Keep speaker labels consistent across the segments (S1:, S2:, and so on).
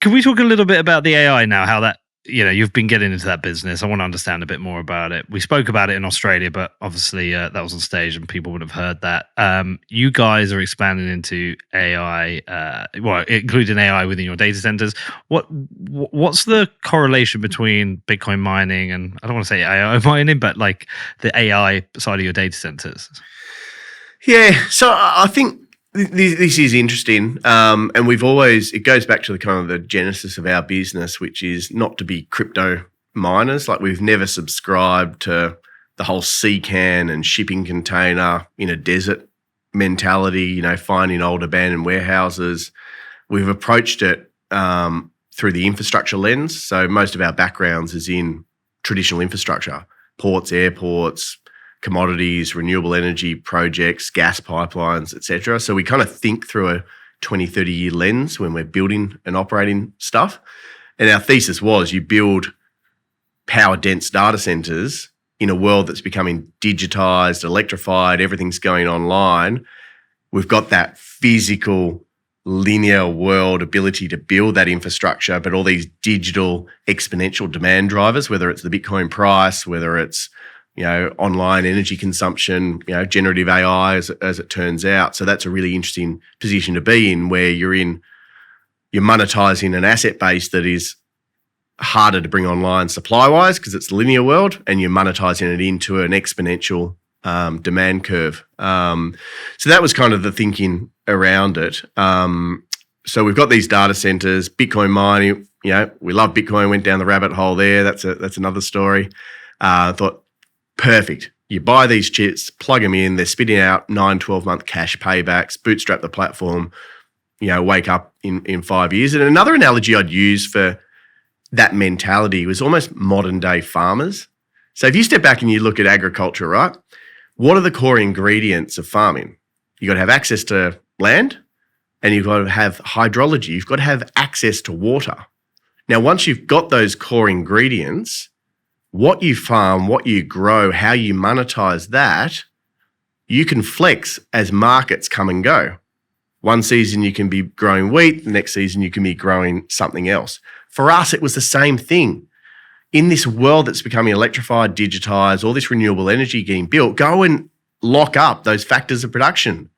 S1: Can we talk a little bit about the AI now? How that, you've been getting into that business. I want to understand a bit more about it. We spoke about it in Australia, but obviously that was on stage and people would have heard that. You guys are expanding into AI, including AI within your data centers. What's the correlation between Bitcoin mining and, I don't want to say AI mining, but like the AI side of your data centers?
S2: Yeah, so I think this is interesting, and it goes back to the kind of the genesis of our business, which is not to be crypto miners. Like, we've never subscribed to the whole CCAN and shipping container in a desert mentality, finding old abandoned warehouses. We've approached it through the infrastructure lens. So most of our backgrounds is in traditional infrastructure, ports, airports, commodities, renewable energy projects, gas pipelines, etc. So we kind of think through a 20, 30-year lens when we're building and operating stuff. And our thesis was you build power-dense data centers in a world that's becoming digitized, electrified, everything's going online. We've got that physical, linear world ability to build that infrastructure, but all these digital exponential demand drivers, whether it's the Bitcoin price, whether it's online energy consumption, generative AI as it turns out. So that's a really interesting position to be in, where you're monetizing an asset base that is harder to bring online supply-wise because it's the linear world, and you're monetizing it into an exponential demand curve. So that was kind of the thinking around it. So we've got these data centers, Bitcoin mining. We love Bitcoin, went down the rabbit hole there. That's another story. Thought, perfect. You buy these chips, plug them in, they're spitting out 9, 12-month cash paybacks, bootstrap the platform, wake up in 5 years. And another analogy I'd use for that mentality was almost modern day farmers. So if you step back and you look at agriculture, right? What are the core ingredients of farming? You've got to have access to land, and you've got to have hydrology. You've got to have access to water. Now, once you've got those core ingredients, what you farm, what you grow, how you monetize that, you can flex as markets come and go. One season you can be growing wheat, the next season you can be growing something else. For us, it was the same thing. In this world that's becoming electrified, digitized, all this renewable energy getting built, go and lock up those factors of production.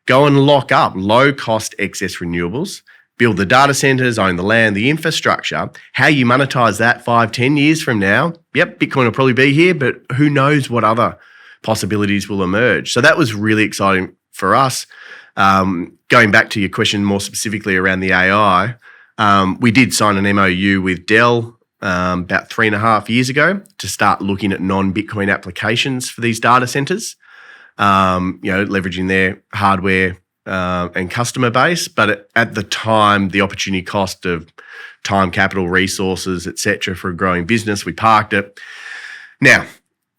S2: Go and lock up low-cost excess renewables, build the data centers, own the land, the infrastructure. How you monetize that 5, 10 years from now, yep, Bitcoin will probably be here, but who knows what other possibilities will emerge. So that was really exciting for us. Going back to your question more specifically around the AI, we did sign an MOU with Dell about 3.5 years ago to start looking at non-Bitcoin applications for these data centers, leveraging their hardware and customer base. But at the time, the opportunity cost of time, capital, resources, etc., for a growing business, we parked it. Now,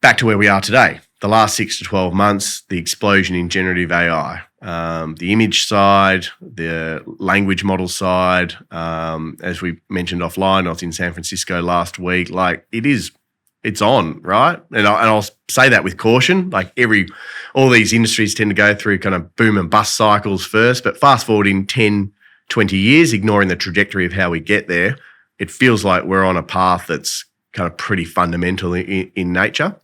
S2: back to where we are today. The last 6 to 12 months, the explosion in generative AI, the image side, the language model side. As we mentioned offline, I was in San Francisco last week. Like, it's on, right? And I'll say that with caution. Like, all these industries tend to go through kind of boom and bust cycles first, but fast forward in 10, 20 years, ignoring the trajectory of how we get there, it feels like we're on a path that's kind of pretty fundamental in nature.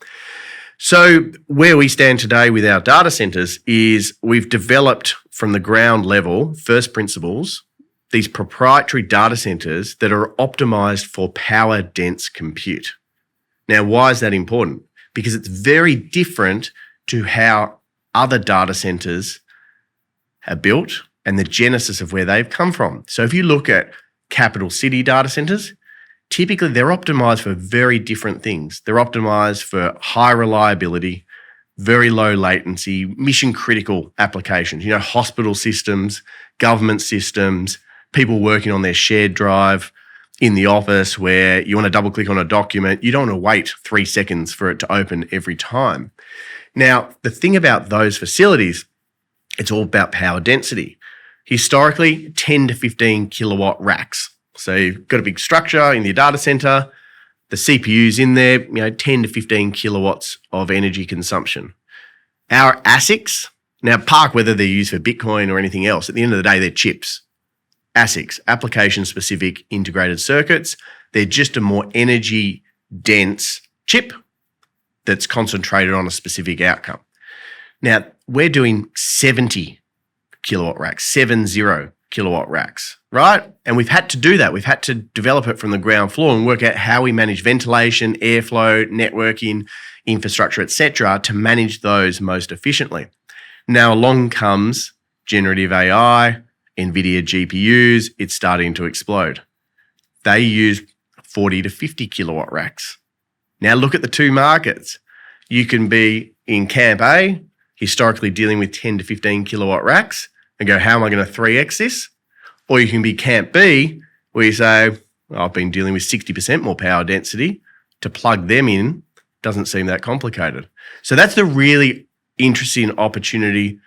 S2: So where we stand today with our data centers is we've developed from the ground level, first principles, these proprietary data centers that are optimized for power dense compute. Now, why is that important? Because it's very different to how other data centers are built and the genesis of where they've come from. So if you look at capital city data centers, typically they're optimized for very different things. They're optimized for high reliability, very low latency, mission critical applications, hospital systems, government systems, people working on their shared drive in the office where you want to double click on a document. You don't want to wait 3 seconds for it to open every time. Now, the thing about those facilities, it's all about power density. Historically, 10 to 15 kilowatt racks. So you've got a big structure in your data center, the CPU's in there, 10 to 15 kilowatts of energy consumption. Our ASICs, now park whether they're used for Bitcoin or anything else, at the end of the day, they're chips. ASICs, application-specific integrated circuits. They're just a more energy-dense chip that's concentrated on a specific outcome. Now, we're doing 70 kilowatt racks, 70 kilowatt racks, right? And we've had to do that. We've had to develop it from the ground floor and work out how we manage ventilation, airflow, networking, infrastructure, etc., to manage those most efficiently. Now, along comes generative AI, NVIDIA GPUs, it's starting to explode. They use 40 to 50 kilowatt racks. Now, look at the two markets. You can be in Camp A, historically dealing with 10 to 15 kilowatt racks, and go, how am I going to 3x this? Or you can be Camp B, where you say, I've been dealing with 60% more power density. To plug them in doesn't seem that complicated. So that's the really interesting opportunity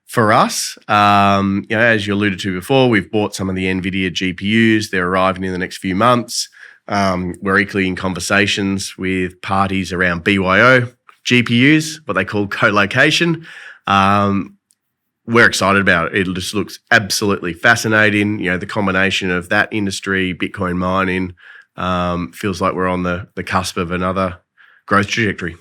S2: for us. As you alluded to before, we've bought some of the NVIDIA GPUs. They're arriving in the next few months. We're equally in conversations with parties around BYO GPUs, what they call co-location. We're excited about it. It just looks absolutely fascinating. The combination of that industry, Bitcoin mining, feels like we're on the cusp of another growth trajectory.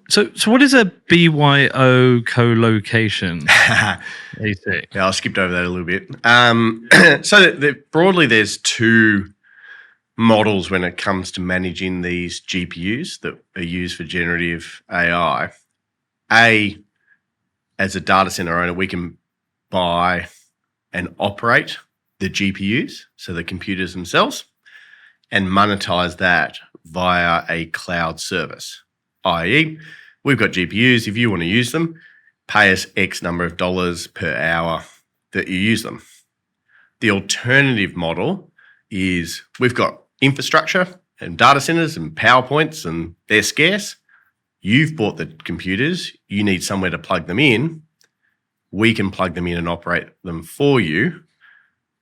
S1: So what is a BYO co-location? ASIC?
S2: Yeah, I skipped over that a little bit. Broadly, there's two models when it comes to managing these GPUs that are used for generative AI. As a data center owner, we can buy and operate the GPUs, so the computers themselves, and monetize that via a cloud service, i.e., we've got GPUs. If you want to use them, pay us X number of dollars per hour that you use them. The alternative model is we've got infrastructure and data centers and PowerPoints, and they're scarce. You've bought the computers. You need somewhere to plug them in. We can plug them in and operate them for you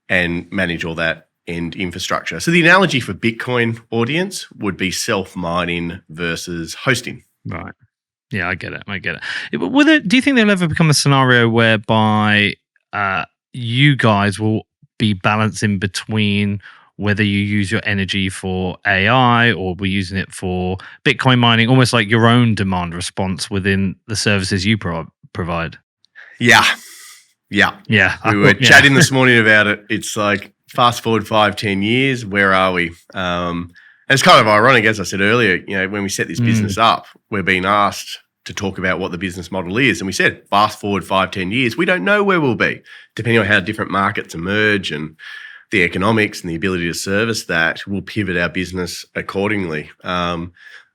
S2: and manage all that end infrastructure. So the analogy for Bitcoin audience would be self-mining versus hosting.
S1: Right. Yeah, I get it. Do you think there'll ever become a scenario whereby you guys will be balancing between whether you use your energy for AI or we're using it for Bitcoin mining, almost like your own demand response within the services you provide?
S2: Yeah. We were
S1: Yeah.
S2: chatting this morning about it. It's like fast forward 5-10 years, where are we? And it's kind of ironic, as I said earlier, when we set this business up, we're being asked to talk about what the business model is. And we said, fast forward 5-10 years, we don't know where we'll be, depending on how different markets emerge and the economics and the ability to service that. We'll pivot our business accordingly.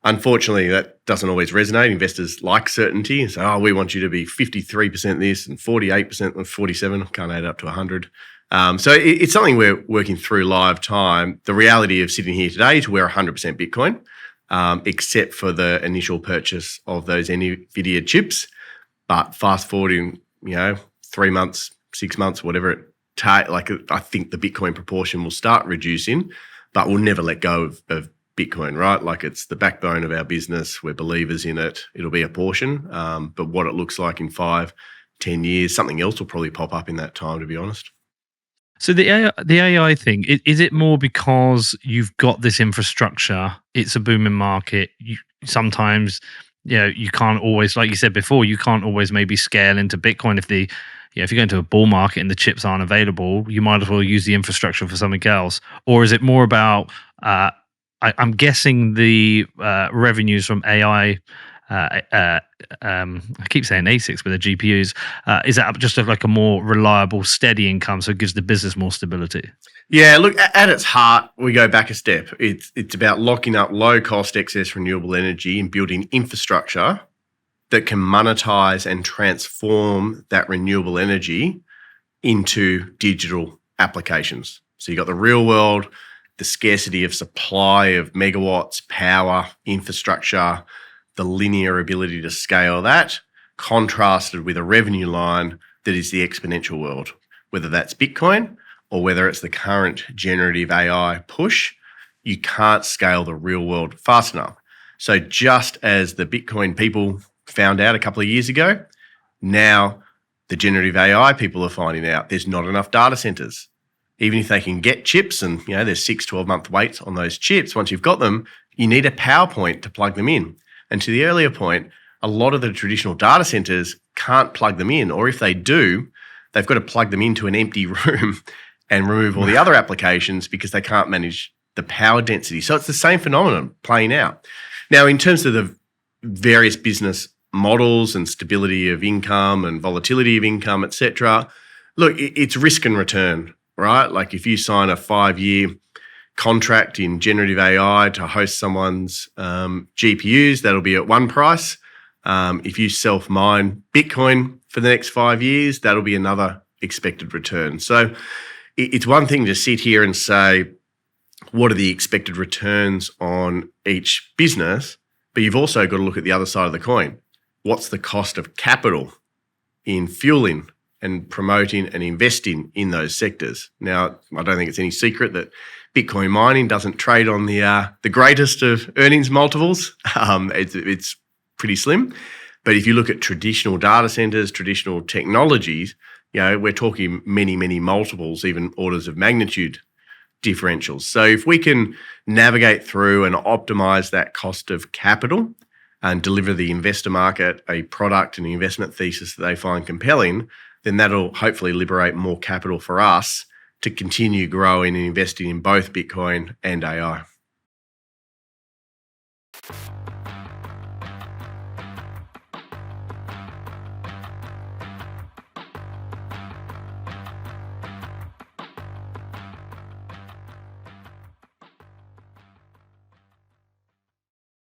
S2: Unfortunately, that doesn't always resonate. Investors like certainty and say, we want you to be 53% this and 48% and 47. Can't add up to 100. So it's something we're working through live time. The reality of sitting here today is we're 100% Bitcoin, except for the initial purchase of those NVIDIA chips. But fast forwarding, 3 months, 6 months, whatever it takes, I think the Bitcoin proportion will start reducing, but we'll never let go of Bitcoin, right? Like, it's the backbone of our business. We're believers in it. It'll be a portion, but what it looks like in 5-10 years, something else will probably pop up in that time, to be honest.
S1: So the AI thing, is it more because you've got this infrastructure, it's a booming market, sometimes you can't always, like you said before, you can't always maybe scale into Bitcoin if if you go into a bull market and the chips aren't available, you might as well use the infrastructure for something else? Or is it more about, I'm guessing the revenues from AI, I keep saying ASICs, but the GPUs, is that just like a more reliable, steady income, so it gives the business more stability?
S2: Yeah, look, at its heart, we go back a step. It's about locking up low-cost excess renewable energy and building infrastructure that can monetize and transform that renewable energy into digital applications. So you've got the real world, the scarcity of supply of megawatts, power, infrastructure, the linear ability to scale that, contrasted with a revenue line that is the exponential world, whether that's Bitcoin or whether it's the current generative AI push. You can't scale the real world fast enough. So just as the Bitcoin people found out a couple of years ago, now the generative AI people are finding out there's not enough data centers. even if they can get chips and, there's 12-month waits on those chips, once you've got them, you need a power point to plug them in. And to the earlier point, a lot of the traditional data centers can't plug them in, or if they do, they've got to plug them into an empty room and remove all the other applications because they can't manage the power density. So it's the same phenomenon playing out. Now, in terms of the various business models and stability of income and volatility of income, et cetera, look, it's risk and return, right? Like if you sign a 5-year contract in generative AI to host someone's GPUs, that'll be at one price. If you self-mine Bitcoin for the next 5 years, that'll be another expected return. So it's one thing to sit here and say, what are the expected returns on each business? But you've also got to look at the other side of the coin. What's the cost of capital in fueling and promoting and investing in those sectors? Now, I don't think it's any secret that Bitcoin mining doesn't trade on the greatest of earnings multiples. It's pretty slim. But if you look at traditional data centers, traditional technologies, we're talking many, many multiples, even orders of magnitude differentials. So if we can navigate through and optimize that cost of capital and deliver the investor market a product and an investment thesis that they find compelling, then that'll hopefully liberate more capital for us to continue growing and investing in both Bitcoin and AI.